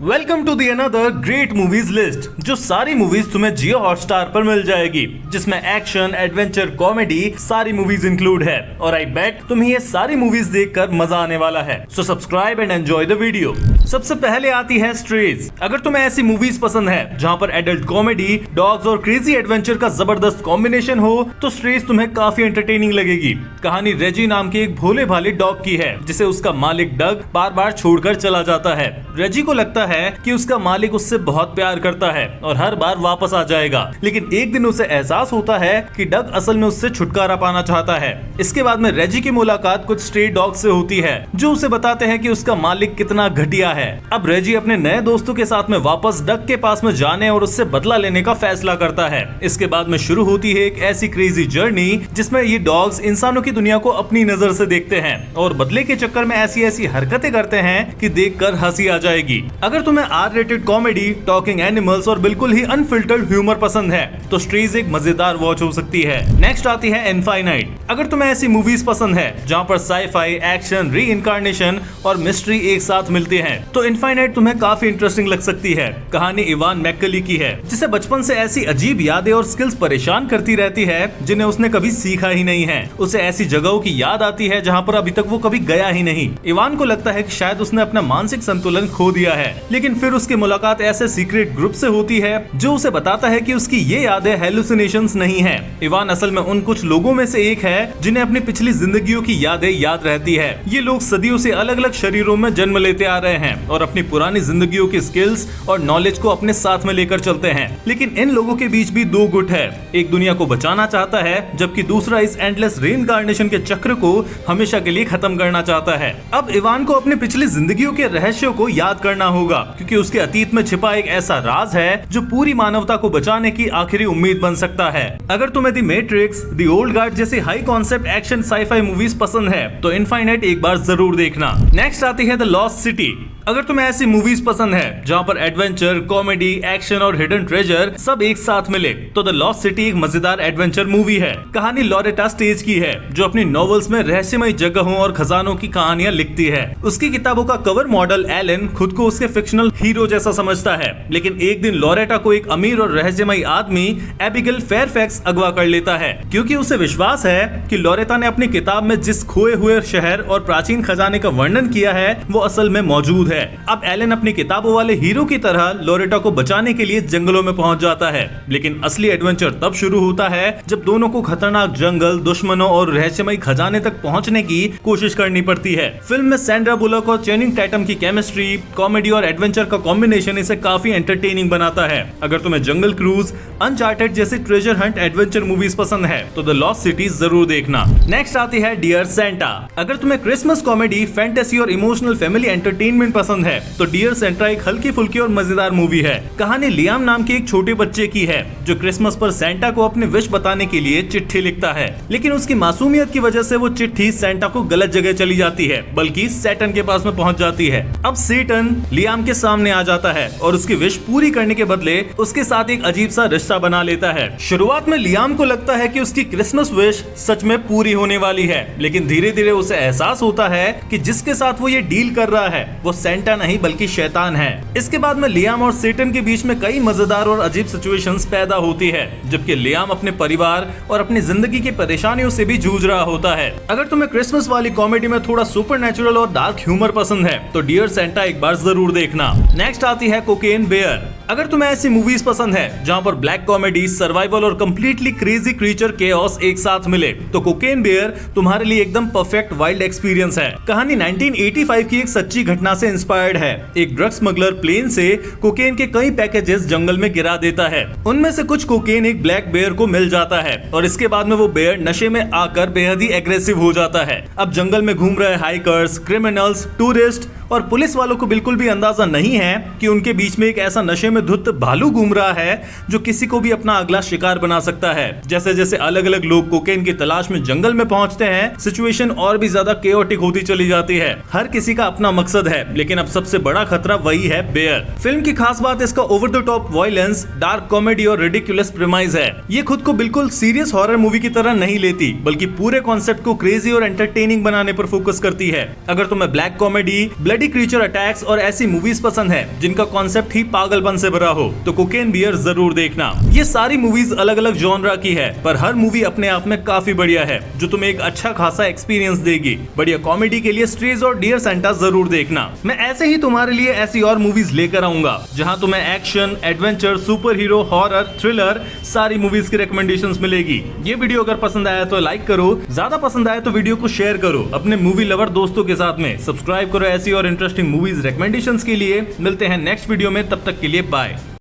Welcome to the another great movies list, जो सारी movies तुम्हें जियो हॉटस्टार पर मिल जाएगी, जिसमें एक्शन, एडवेंचर, कॉमेडी सारी मूवीज इंक्लूड है। और आई बेट तुम्हें ये सारी मूवीज देखकर मजा आने वाला है। So subscribe and enjoy the video. सबसे पहले आती है स्ट्रेज। अगर तुम्हें ऐसी मूवीज पसंद है जहाँ पर एडल्ट कॉमेडी, डॉग्स और क्रेजी एडवेंचर का जबरदस्त कॉम्बिनेशन हो, तो स्ट्रेज तुम्हें काफी एंटरटेनिंग लगेगी। कहानी रेजी नाम के एक भोले भाले डॉग की है, जिसे उसका मालिक डग बार बार छोड़कर चला जाता है। रेजी को लगता है कि उसका मालिक उससे बहुत प्यार करता है और हर बार वापस आ जाएगा, लेकिन एक दिन उसे एहसास होता है कि डग असल में उससे छुटकारा पाना चाहता है। इसके बाद में रेजी की मुलाकात कुछ स्ट्रे डॉग से होती है, जो उसे बताते हैं कि उसका मालिक कितना घटिया है। अब रेजी अपने नए दोस्तों के साथ में वापस डग के पास में जाने और उससे बदला लेने का फैसला करता है। इसके बाद में शुरू होती है एक ऐसी क्रेजी जर्नी जिसमें ये डॉग्स इंसानों की दुनिया को अपनी नजर से देखते हैं और बदले के चक्कर में ऐसी ऐसी हरकतें करते हैं कि देखकर हंसी आ जाएगी। अगर तुम्हें R rated comedy, talking animals और बिल्कुल ही अनफिल्टर्ड ह्यूमर पसंद है, तो स्ट्रेज एक मजेदार वॉच हो सकती है। नेक्स्ट आती है इनफाइनाइट। अगर तुम्हें ऐसी मूवीज पसंद है जहाँ पर साई-फाई, एक्शन, री इनकारनेशन और मिस्ट्री एक साथ मिलते हैं, तो इनफाइनाइट तुम्हें काफी इंटरेस्टिंग लग सकती है। कहानी इवान मैककली की है, जिसे बचपन से ऐसी अजीब यादें और स्किल्स परेशान करती रहती है जिन्हें उसने कभी सीखा ही नहीं है। उसे ऐसी जगहों की याद आती है जहाँ पर अभी तक वो कभी गया ही नहीं। इवान को लगता है कि शायद उसने अपना मानसिक संतुलन खो दिया है, लेकिन फिर उसकी मुलाकात ऐसे सीक्रेट ग्रुप से होती है जो उसे बताता है कि उसकी ये यादें हेलुसिनेशंस नहीं है। इवान असल में उन कुछ लोगों में से एक है जिन्हें अपनी पिछली जिंदगियों की यादें याद रहती है। ये लोग सदियों से अलग अलग शरीरों में जन्म लेते आ रहे हैं और अपनी पुरानी जिंदगियों की स्किल्स और नॉलेज को अपने साथ में लेकर चलते हैं। लेकिन इन लोगों के बीच भी दो गुट है, एक दुनिया को बचाना चाहता है जबकि दूसरा इस एंडलेस रीइंकार्नेशन के चक्र को हमेशा के लिए खत्म करना चाहता है। अब इवान को अपनी पिछली जिंदगियों के रहस्यों को याद करना होगा, क्योंकि उसके अतीत में छिपा एक ऐसा राज है जो पूरी मानवता को बचाने की आखिरी उम्मीद बन सकता है। अगर तुम्हें the Matrix, the Old Guard जैसी high concept action sci-fi movies पसंद है, तो इनफाइनाइट एक बार जरूर देखना। नेक्स्ट आती है द लॉस्ट सिटी। अगर तुम्हें ऐसी मूवीज पसंद है जहाँ पर एडवेंचर, कॉमेडी, एक्शन और हिडन ट्रेजर सब एक साथ मिले, तो द लॉस्ट सिटी एक मजेदार एडवेंचर मूवी है। कहानी लॉरेटा स्टेज की है, जो अपनी नॉवेल्स में रहस्यमय जगहों और खजानों की कहानियां लिखती है। उसकी किताबों का कवर मॉडल एलन खुद को उसके फिक्शनल हीरो जैसा समझता है, लेकिन एक दिन लॉरेटा को एक अमीर और रहस्यमय आदमी एबिगेल फेयरफैक्स अगवा कर लेता है, क्योंकि उसे विश्वास है कि लॉरेटा ने अपनी किताब में जिस खोए हुए शहर और प्राचीन खजाने का वर्णन किया है वो असल में मौजूद है। अब एलन अपनी किताबों वाले हीरो की तरह लॉरेटा को बचाने के लिए जंगलों में पहुंच जाता है, लेकिन असली एडवेंचर तब शुरू होता है जब दोनों को खतरनाक जंगल, दुश्मनों और रहस्यमय खजाने तक पहुंचने की कोशिश करनी पड़ती है। फिल्म में सैंड्रा बुलक और चैनिंग टैटम की केमिस्ट्री, कॉमेडी और एडवेंचर का कॉम्बिनेशन इसे काफी एंटरटेनिंग बनाता है। अगर तुम्हें जंगल क्रूज, अनचार्टेड जैसी ट्रेजर हंट एडवेंचर मूवीज पसंद है, तो द लॉस्ट सिटी जरूर देखना। नेक्स्ट आती है डियर सेंटा। अगर तुम्हें क्रिसमस कॉमेडी, फैंटेसी और इमोशनल फैमिली एंटरटेनमेंट पसंद है, तो डियर सेंटा एक हल्की फुल्की और मजेदार मूवी है। कहानी लियाम नाम के एक छोटे बच्चे की है, जो क्रिसमस पर सेंटा को अपने विश बताने के लिए चिट्ठी लिखता है, लेकिन उसकी मासूमियत की वजह से वो चिट्ठी सेंटा को गलत जगह चली जाती है, बल्कि सैटन के पास में पहुंच जाती है। अब सैटन लियाम के सामने आ जाता है और उसकी विश पूरी करने के बदले उसके साथ एक अजीब सा रिश्ता बना लेता है। शुरुआत में लियाम को लगता है कि उसकी क्रिसमस विश सच में पूरी होने वाली है, लेकिन धीरे धीरे उसे एहसास होता है कि जिसके साथ वो ये डील कर रहा है वो सेंटा नहीं बल्कि शैतान है। इसके बाद में लियाम और सैटन के बीच में कई मजेदार और अजीब सिचुएशंस पैदा होती है, जबकि लियाम अपने परिवार और अपनी जिंदगी की परेशानियों से भी जूझ रहा होता है। अगर तुम्हें क्रिसमस वाली कॉमेडी में थोड़ा सुपरनैचुरल और डार्क ह्यूमर पसंद है, तो डियर सेंटा एक बार जरूर देखना। नेक्स्ट आती है कोकेन बेयर। अगर तुम्हें ऐसी मूवीज पसंद है जहाँ पर ब्लैक कॉमेडी, सर्वाइवल और कंप्लीटली क्रेजी क्रीचर केओस एक साथ मिले, तो कोकेन बेयर तुम्हारे लिए एकदम परफेक्ट वाइल्ड एक्सपीरियंस है। कहानी 1985 की एक सच्ची घटना से इंस्पायर्ड है। एक ड्रग स्मगलर प्लेन से कोकेन के कई पैकेजेस जंगल में गिरा देता है। उनमें से कुछ कोकेन एक ब्लैक बेयर को मिल जाता है और इसके बाद में वो बेयर नशे में आकर बेहद ही एग्रेसिव हो जाता है। अब जंगल में घूम रहे हाइकर्स, क्रिमिनल्स, टूरिस्ट और पुलिस वालों को बिल्कुल भी अंदाजा नहीं है कि उनके बीच में एक ऐसा नशे में धुत भालू घूम रहा है जो किसी को भी अपना अगला शिकार बना सकता है। जैसे जैसे अलग अलग लोग कोकेन की तलाश में जंगल में पहुंचते हैं, सिचुएशन और भी ज्यादा केओटिक होती चली जाती है। हर किसी का अपना मकसद है, लेकिन अब सबसे बड़ा खतरा वही है बेयर। फिल्म की खास बात इसका over the top violence, dark comedy और रिडिकुलस प्रीमाइस है। ये खुद को बिल्कुल सीरियस हॉरर मूवी की तरह नहीं लेती, बल्कि पूरे कॉन्सेप्ट को क्रेजी और एंटरटेनिंग बनाने पर फोकस करती है। अगर तुम्हें black comedy, bloody bloody creature attacks और ऐसी मूवीज पसंद है जिनका कॉन्सेप्ट ही पागलपन से भरा हो तो कोकेन बियर जरूर देखना। ये सारी मूवीज अलग अलग जॉनरा की है पर हर मूवी अपने आप में काफी बढ़िया है जो तुम्हें एक अच्छा खासा एक्सपीरियंस देगी। बढ़िया कॉमेडी के लिए स्ट्रेज और डियर सेंटा जरूर देखना। मैं ऐसे ही तुम्हारे लिए ऐसी और मूवीज लेकर आऊंगा जहां तुम्हें action, adventure, super hero, horror, thriller सारी मूवीज की रिकमेंडेशंस मिलेगी। ये वीडियो अगर पसंद आया तो लाइक करो, ज्यादा पसंद आया तो वीडियो को शेयर करो अपने मूवी लवर दोस्तों के साथ में। सब्सक्राइब करो ऐसी और इंटरेस्टिंग मूवीज रिकमेंडेशंस के लिए। मिलते हैं नेक्स्ट वीडियो में, तब तक के लिए बाय।